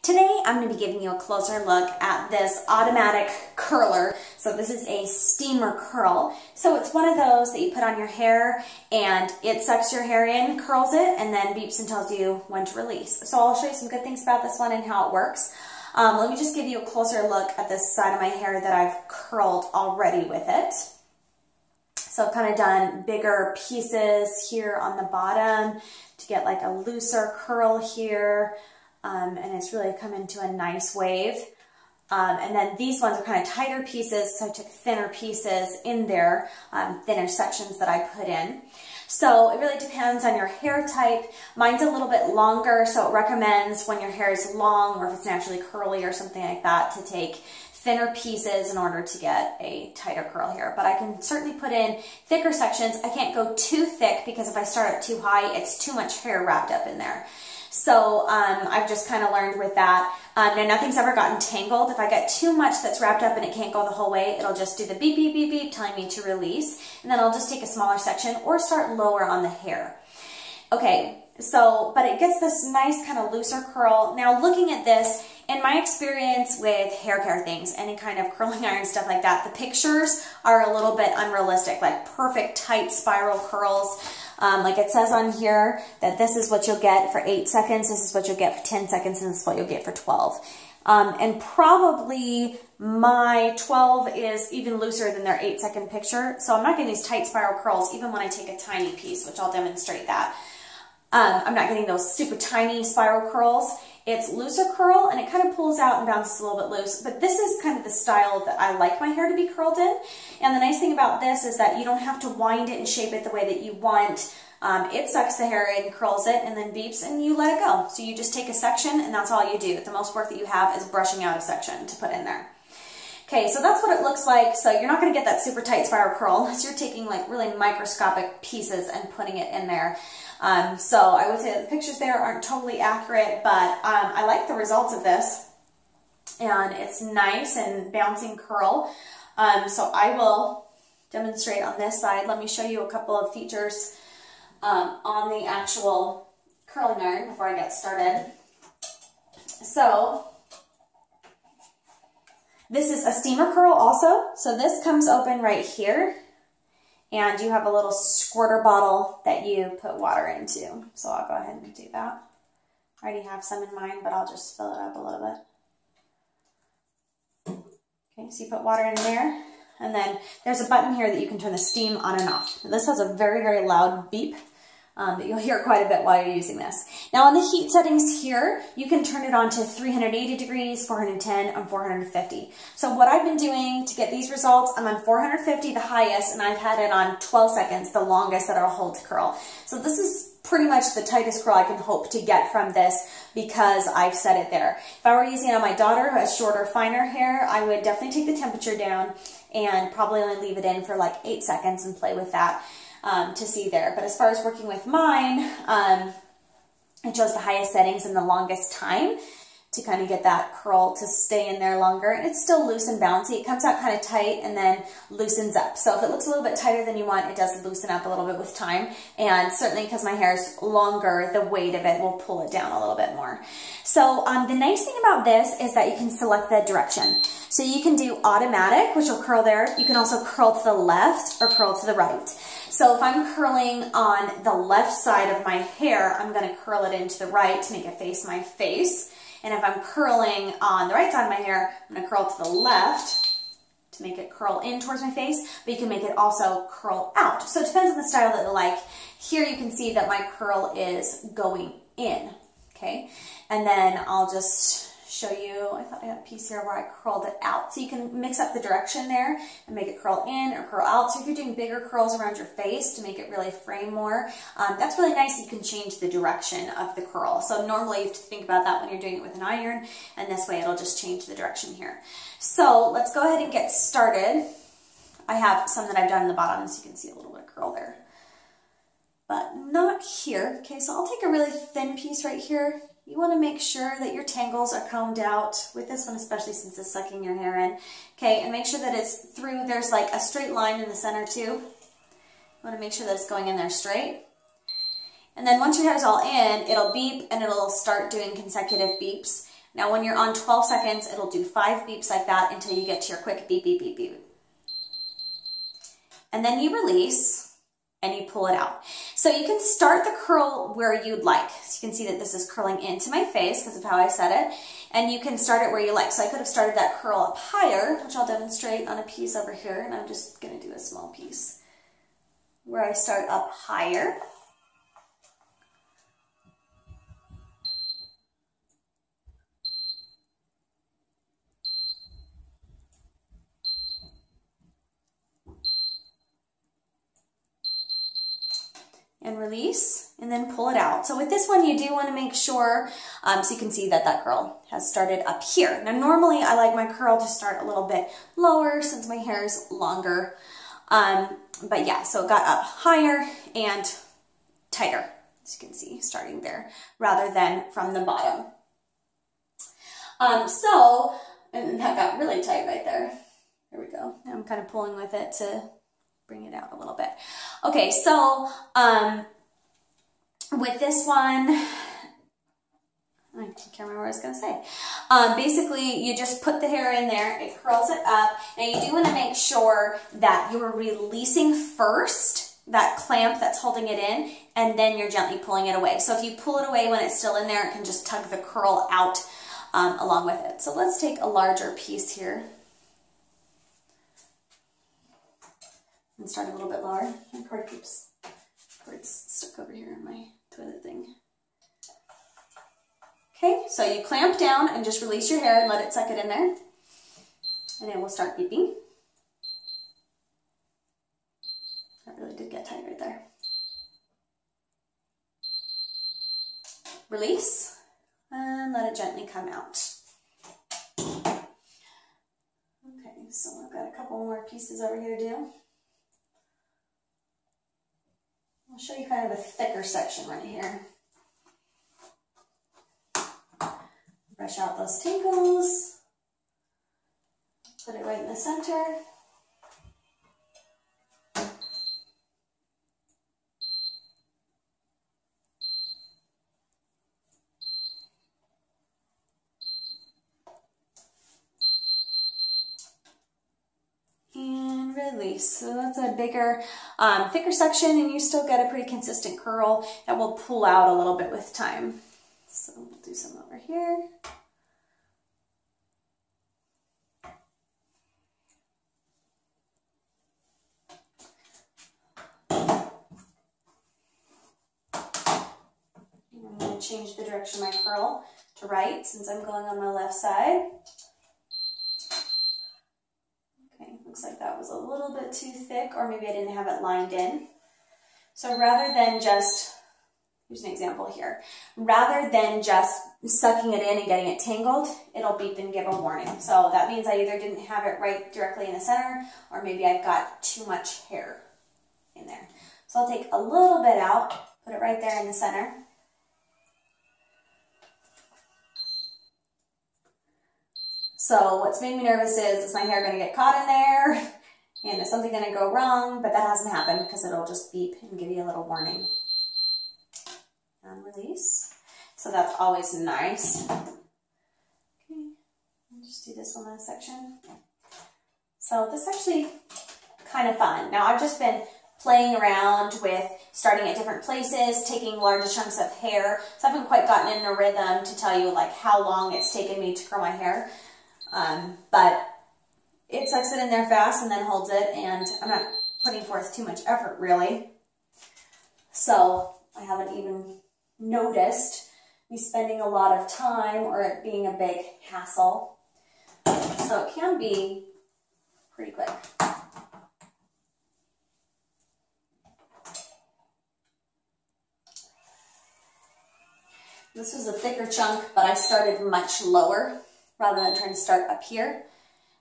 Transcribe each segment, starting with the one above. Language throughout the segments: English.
Today I'm going to be giving you a closer look at this automatic curler. So this is a steamer curl. So it's one of those that you put on your hair and it sucks your hair in, curls it, and then beeps and tells you when to release. So I'll show you some good things about this one and how it works. Let me just give you a closer look at this side of my hair that I've curled already with it. So I've kind of done bigger pieces here on the bottom to get like a looser curl here. And it's really come into a nice wave. And then these ones are kind of tighter pieces, so I took thinner pieces in there, thinner sections that I put in. So it really depends on your hair type. Mine's a little bit longer, so it recommends when your hair is long or if it's naturally curly or something like that to take thinner pieces in order to get a tighter curl here. But I can certainly put in thicker sections. I can't go too thick because if I start it too high, it's too much hair wrapped up in there. So I've just kind of learned with that. Now nothing's ever gotten tangled. If I get too much that's wrapped up and it can't go the whole way, it'll just do the beep, beep, beep, beep, telling me to release. And then I'll just take a smaller section or start lower on the hair. Okay, so, but it gets this nice kind of looser curl. Now looking at this, in my experience with hair care things, any kind of curling iron, stuff like that, the pictures are a little bit unrealistic, like perfect tight spiral curls. Like it says on here that this is what you'll get for 8 seconds, this is what you'll get for 10 seconds, and this is what you'll get for 12. And probably my 12 is even looser than their 8-second picture. So I'm not getting these tight spiral curls even when I take a tiny piece, which I'll demonstrate that. I'm not getting those super tiny spiral curls. It's looser curl and it kind of pulls out and bounces a little bit loose, but this is kind of the style that I like my hair to be curled in. And the nice thing about this is that you don't have to wind it and shape it the way that you want. It sucks the hair in, curls it, and then beeps and you let it go. So you just take a section and that's all you do. The most work that you have is brushing out a section to put in there. Okay, so that's what it looks like. So you're not going to get that super tight spiral curl unless you're taking like really microscopic pieces and putting it in there. So I would say that the pictures there aren't totally accurate, but I like the results of this. And it's nice and bouncing curl. So I will demonstrate on this side. Let me show you a couple of features on the actual curling iron before I get started. So this is a steamer curl also. So this comes open right here. And you have a little squirter bottle that you put water into. So I'll go ahead and do that. I already have some in mine, but I'll just fill it up a little bit. Okay, so you put water in there. And then there's a button here that you can turn the steam on and off. This has a very, very loud beep that you'll hear quite a bit while you're using this. Now on the heat settings here, you can turn it on to 380 degrees, 410, and 450. So what I've been doing to get these results, I'm on 450, the highest, and I've had it on 12 seconds, the longest that it'll hold to curl. So this is pretty much the tightest curl I can hope to get from this because I've set it there. If I were using it on my daughter who has shorter, finer hair, I would definitely take the temperature down and probably only leave it in for like 8 seconds and play with that. To see there. But as far as working with mine, I chose the highest settings and the longest time to kind of get that curl to stay in there longer. And it's still loose and bouncy. It comes out kind of tight and then loosens up. So if it looks a little bit tighter than you want, it does loosen up a little bit with time. And certainly because my hair is longer, the weight of it will pull it down a little bit more. So the nice thing about this is that you can select the direction. So you can do automatic, which will curl there. You can also curl to the left or curl to the right. So if I'm curling on the left side of my hair, I'm going to curl it into the right to make it face my face. And if I'm curling on the right side of my hair, I'm going to curl to the left to make it curl in towards my face, but you can make it also curl out. So it depends on the style that you like. Here you can see that my curl is going in, okay? And then I'll just show you, I thought I had a piece here where I curled it out. So you can mix up the direction there and make it curl in or curl out. So if you're doing bigger curls around your face to make it really frame more, that's really nice. You can change the direction of the curl. So normally you have to think about that when you're doing it with an iron, and this way it'll just change the direction here. So let's go ahead and get started. I have some that I've done in the bottom, so you can see a little bit of curl there, but not here. Okay, so I'll take a really thin piece right here. You want to make sure that your tangles are combed out with this one, especially since it's sucking your hair in. Okay, and make sure that it's through, there's like a straight line in the center too. You want to make sure that it's going in there straight. And then once your hair's all in, it'll beep and it'll start doing consecutive beeps. Now when you're on 12 seconds, it'll do 5 beeps like that until you get to your quick beep, beep, beep, beep. And then you release and you pull it out. So you can start the curl where you'd like. So you can see that this is curling into my face because of how I set it. And you can start it where you like. So I could have started that curl up higher, which I'll demonstrate on a piece over here. And I'm just going to do a small piece where I start up higher. And release, and then pull it out. So with this one, you do want to make sure, so you can see that that curl has started up here. Now normally I like my curl to start a little bit lower since my hair is longer. But yeah, so it got up higher and tighter, as you can see, starting there, rather than from the bottom. And that got really tight right there. There we go. Now I'm kind of pulling with it to bring it out a little bit. Okay, so with this one, I can't remember what I was going to say. Basically, you just put the hair in there, it curls it up. Now you do want to make sure that you're releasing first that clamp that's holding it in, and then you're gently pulling it away. So if you pull it away when it's still in there, it can just tug the curl out along with it. So let's take a larger piece here. And start a little bit lower. My cord's stuck over here in my toilet thing. Okay, so you clamp down and just release your hair and let it suck it in there. And it will start beeping. That really did get tight right there. Release and let it gently come out. Okay, so I've got a couple more pieces over here to do. I'll show you kind of a thicker section right here. Brush out those tangles. Put it right in the center. And release. So that's a bigger, thicker section, and you still get a pretty consistent curl that will pull out a little bit with time. So we'll do some over here. I'm going to change the direction of my curl to right since I'm going on my left side. Okay, looks like that was a little bit too thick, or maybe I didn't have it lined in. So rather than just, here's an example here, rather than just sucking it in and getting it tangled, it'll beep and give a warning. So that means I either didn't have it right directly in the center, or maybe I've got too much hair in there. So I'll take a little bit out, put it right there in the center. So what's made me nervous is my hair going to get caught in there, and is something going to go wrong? But that hasn't happened because it'll just beep and give you a little warning. And release. So that's always nice. Okay, I'll just do this one last section. So this is actually kind of fun. Now I've just been playing around with starting at different places, taking larger chunks of hair. So I haven't quite gotten in a rhythm to tell you like how long it's taken me to curl my hair. But it sucks it in there fast and then holds it, and I'm not putting forth too much effort really. So I haven't even noticed me spending a lot of time or it being a big hassle. So it can be pretty quick. This was a thicker chunk, but I started much lower rather than trying to start up here.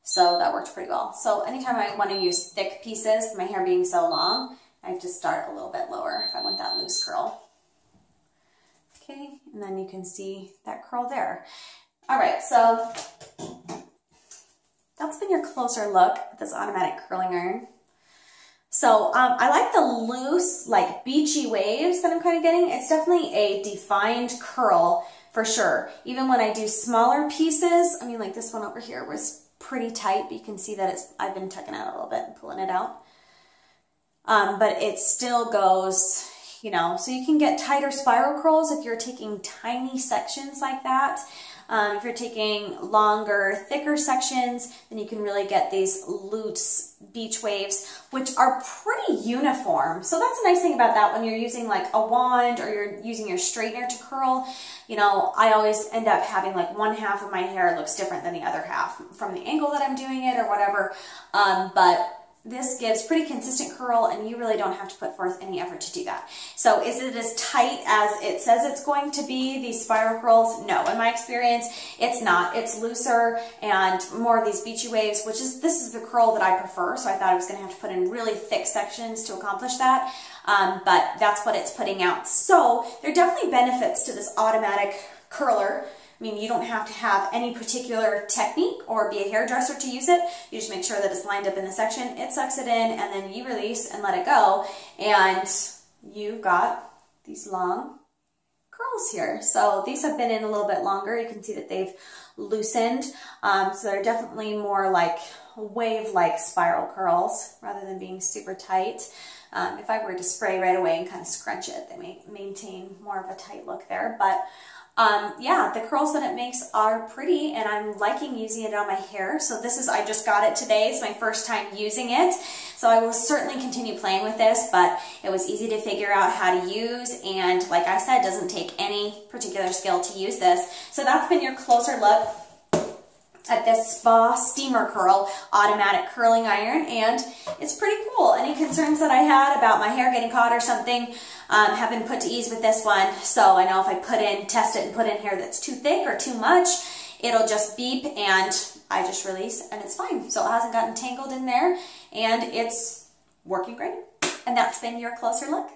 So that worked pretty well. So anytime I want to use thick pieces, my hair being so long, I have to start a little bit lower if I want that loose curl. Okay, and then you can see that curl there. All right, so that's been your closer look at this automatic curling iron. So I like the loose, like beachy waves that I'm kind of getting. It's definitely a defined curl for sure. Even when I do smaller pieces, I mean, like this one over here was pretty tight, but you can see that I've been tucking out a little bit and pulling it out. But it still goes, you know, so you can get tighter spiral curls if you're taking tiny sections like that. If you're taking longer, thicker sections, then you can really get these loose beach waves, which are pretty uniform. So that's a nice thing about that when you're using like a wand or you're using your straightener to curl. You know, I always end up having like one half of my hair looks different than the other half from the angle that I'm doing it or whatever. But this gives pretty consistent curl and you really don't have to put forth any effort to do that. So is it as tight as it says it's going to be, these spiral curls? No, in my experience, it's not. It's looser and more of these beachy waves, which is, this is the curl that I prefer. So I thought I was gonna have to put in really thick sections to accomplish that. But that's what it's putting out. So there are definitely benefits to this automatic curler. I mean, you don't have to have any particular technique or be a hairdresser to use it. You just make sure that it's lined up in the section, it sucks it in, and then you release and let it go. And you've got these long curls here. So these have been in a little bit longer. You can see that they've loosened. So they're definitely more like wave-like spiral curls rather than being super tight. If I were to spray right away and kind of scrunch it, they may maintain more of a tight look there. But yeah, the curls that it makes are pretty and I'm liking using it on my hair. So this is, I just got it today. It's my first time using it. So I will certainly continue playing with this, but it was easy to figure out how to use. And like I said, it doesn't take any particular skill to use this. So that's been your closer look at this Spa Steamer Curl automatic curling iron, and it's pretty cool. Any concerns that I had about my hair getting caught or something have been put to ease with this one. So I know if I test it and put in hair that's too thick or too much, it'll just beep and I just release and it's fine. So it hasn't gotten tangled in there and it's working great. And that's been your closer look.